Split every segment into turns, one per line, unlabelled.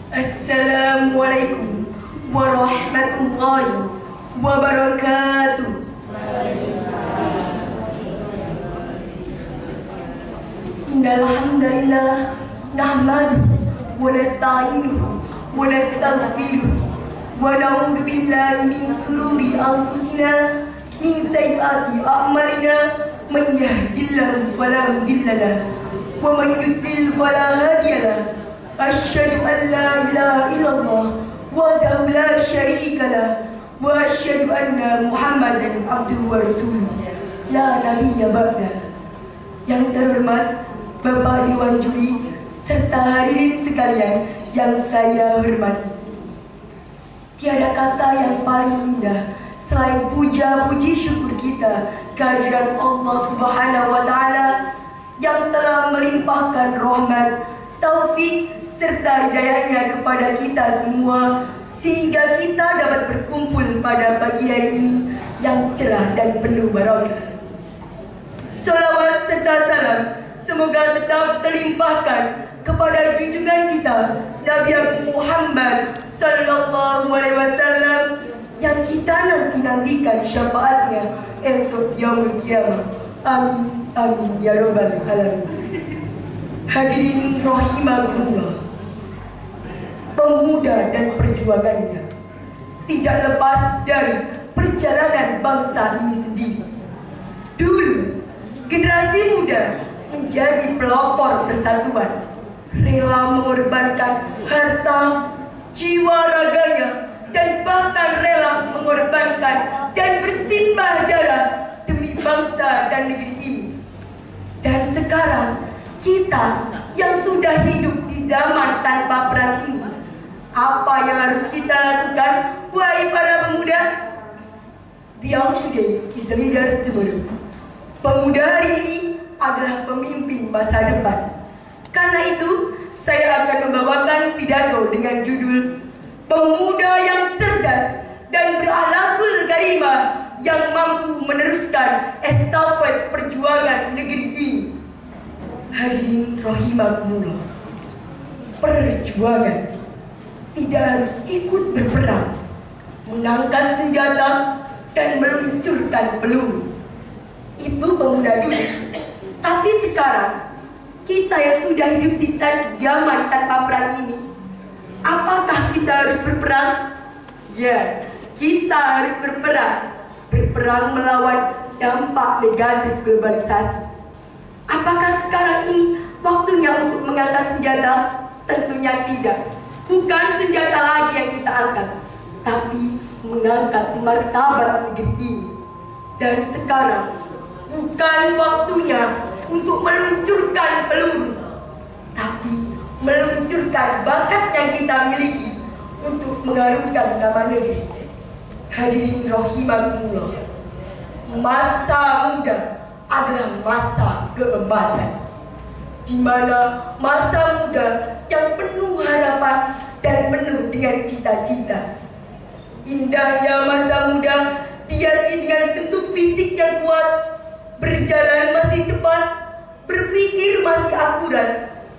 Assalamualaikum warahmatullahi wabarakatuh. Innal hamdalillah nahmaduhu wa nasta'inuhu wa nastaghfiruh wa na'udzu billahi min shururi anfusina min sayyiati a'malina may yahdihillahu fala mudilla lahu wa may yudlil fala hadiya lahu. Asyhadu an la ilaha illallah wahdahu la syarika lahu wa asyhadu anna Muhammadan abduhu wa rasuluh la nabiyya ba'da. Yang terhormat Bapak Dewan Juri serta hadirin sekalian yang saya hormati, tiada kata yang paling indah selain puja puji syukur kita kehadirat Allah Subhanahu wa Ta'ala yang telah melimpahkan rahmat, taufik serta hidayahnya kepada kita semua sehingga kita dapat berkumpul pada pagi hari ini yang cerah dan penuh barakah. Salawat serta salam semoga tetap terlimpahkan kepada junjungan kita Nabi Muhammad sallallahu alaihi wasallam yang kita nantikan syafaatnya esok yaumul qiyamah. Amin amin ya rabbal alamin. Hadirin rahimakumullah, pemuda dan perjuangannya tidak lepas dari perjalanan bangsa ini sendiri. Dulu generasi muda menjadi pelopor persatuan, rela mengorbankan harta, jiwa raganya, dan bahkan rela mengorbankan dan bersimbah darah demi bangsa dan negeri ini. Dan sekarang kita yang sudah hidup di zaman tanpa perang ini, apa yang harus kita lakukan, wahai para pemuda? The young today is the leader tomorrow. Pemuda hari ini adalah pemimpin masa depan. Karena itu, saya akan membawakan pidato dengan judul Pemuda yang Cerdas dan Berakhlakul Karimah yang mampu meneruskan estafet perjuangan negeri ini. Hadirin rahimakumullah, perjuangan tidak harus ikut berperang, mengangkat senjata dan meluncurkan peluru. Itu pemuda dulu. Tapi sekarang kita yang sudah hidup di zaman tanpa perang ini, apakah kita harus berperang? Ya, kita harus berperang. Berperang melawan dampak negatif globalisasi. Apakah sekarang ini waktunya untuk mengangkat senjata? Tentunya tidak. Bukan senjata lagi yang kita angkat, tapi mengangkat martabat negeri ini. Dan sekarang bukan waktunya untuk meluncurkan peluru, tapi meluncurkan bakat yang kita miliki untuk mengharumkan nama negeri. Hadirin rahimakumullah, masa muda adalah masa keemasan, di mana masa muda yang penuh harapan dan penuh dengan cita-cita. Indahnya masa muda dihiasi dengan bentuk fisik yang kuat, berjalan masih cepat, berpikir masih akurat,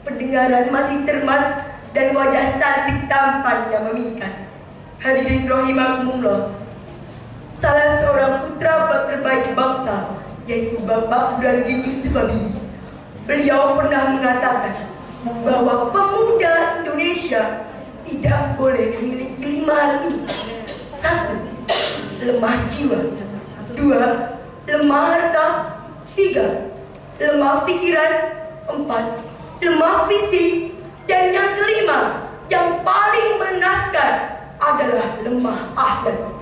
pendengaran masih cermat, dan wajah cantik tampan yang memikat. Hadirin rahimakumullah, salah seorang putra terbaik bangsa, yaitu Bapak Burhanuddin Yusuf Habibie, beliau pernah mengatakan bahwa pemuda Indonesia tidak boleh memiliki 5 hal ini. 1. Lemah jiwa. 2. Lemah harta. 3. Lemah pikiran. 4. Lemah fisik. Dan yang kelima, yang paling mengenaskan adalah lemah akhlak.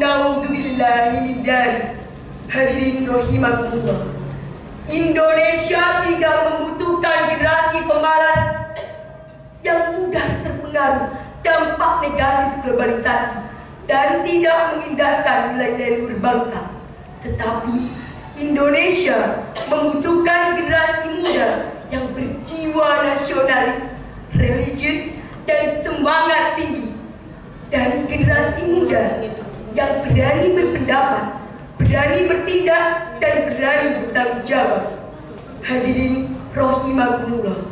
Naudzubillahi min dzalik. Hadirin rahimakumullah, Indonesia tidak membutuhkan generasi pemalas yang mudah terpengaruh dampak negatif globalisasi dan tidak mengindahkan nilai-nilai luhur bangsa. Tetapi Indonesia membutuhkan generasi muda yang berjiwa nasionalis, religius, dan semangat tinggi. Dan generasi muda yang berani berpendapat, berani bertindak, dan berani bertanggung jawab. Hadirin rahimakumullah,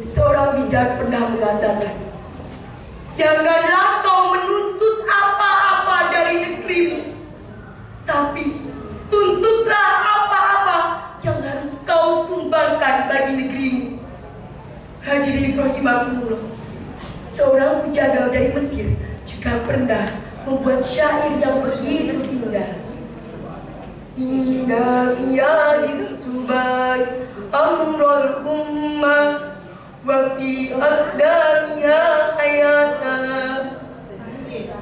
seorang bijak pernah mengatakan, janganlah kau menuntut apa-apa dari negerimu, tapi tuntutlah apa-apa yang harus kau sumbangkan bagi negerimu. Hadirin rahimakumullah, seorang penjaga dari Mesir juga pernah membuat syair yang begitu indah. Inna fiyadis subai amrul ummah wa fi aqdamiha hayata.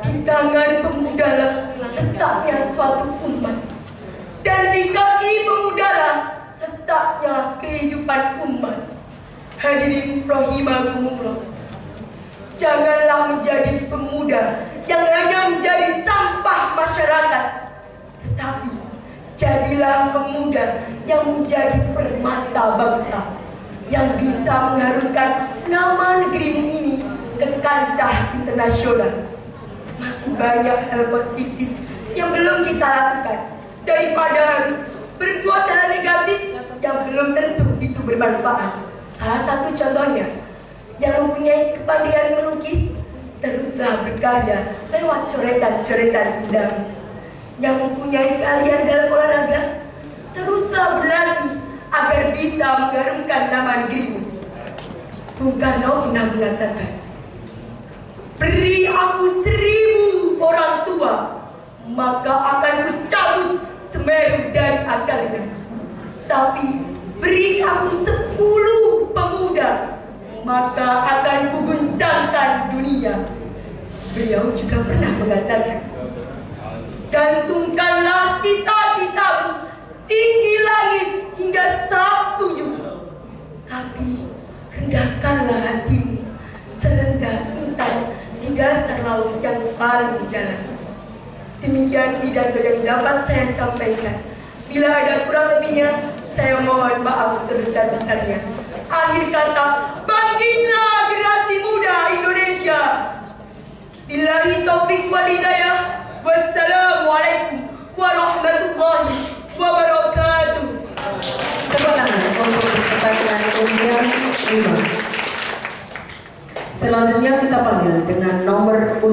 Di tangan pemudalah letaknya suatu umat, dan di kaki pemudalah letaknya kehidupan umat. Hadirin rahimakumullah, janganlah menjadi pemuda yang hanya menjadi sampah masyarakat, tetapi jadilah pemuda yang menjadi permata bangsa, yang bisa mengharumkan nama negerimu ini ke kancah internasional. Masih banyak hal positif yang belum kita lakukan, daripada harus berbuat hal negatif yang belum tentu itu bermanfaat. Salah satu contohnya, yang mempunyai kepandaian melukis, teruslah berkarya lewat coretan-coretan indah. Yang mempunyai keahlian dalam olahraga, teruslah berlatih agar bisa mengharumkan nama negerimu. Bung Karno pernah mengatakan, beri aku 1000 orang tua, maka akan kucabut Semeru dari akarnya. Tapi beri aku 10 pemuda, maka akan kuguncangkan dunia. Beliau juga pernah mengatakan, gantungkanlah cita-citamu tinggi langit hingga Sabtu juga, tapi rendahkanlah hatimu serendah intan di dasar laut yang paling dalam. Demikian pidato yang dapat saya sampaikan. Bila ada kurang lebihnya, saya mohon maaf sebesar-besarnya. Akhir kata, bangkitlah generasi muda Indonesia. Billahi taufik wal hidayah. Wassalamualaikum warahmatullahi wabarakatuh.
Tepuk tangan untuk kesempatan undian 5. Selanjutnya kita panggil dengan nomor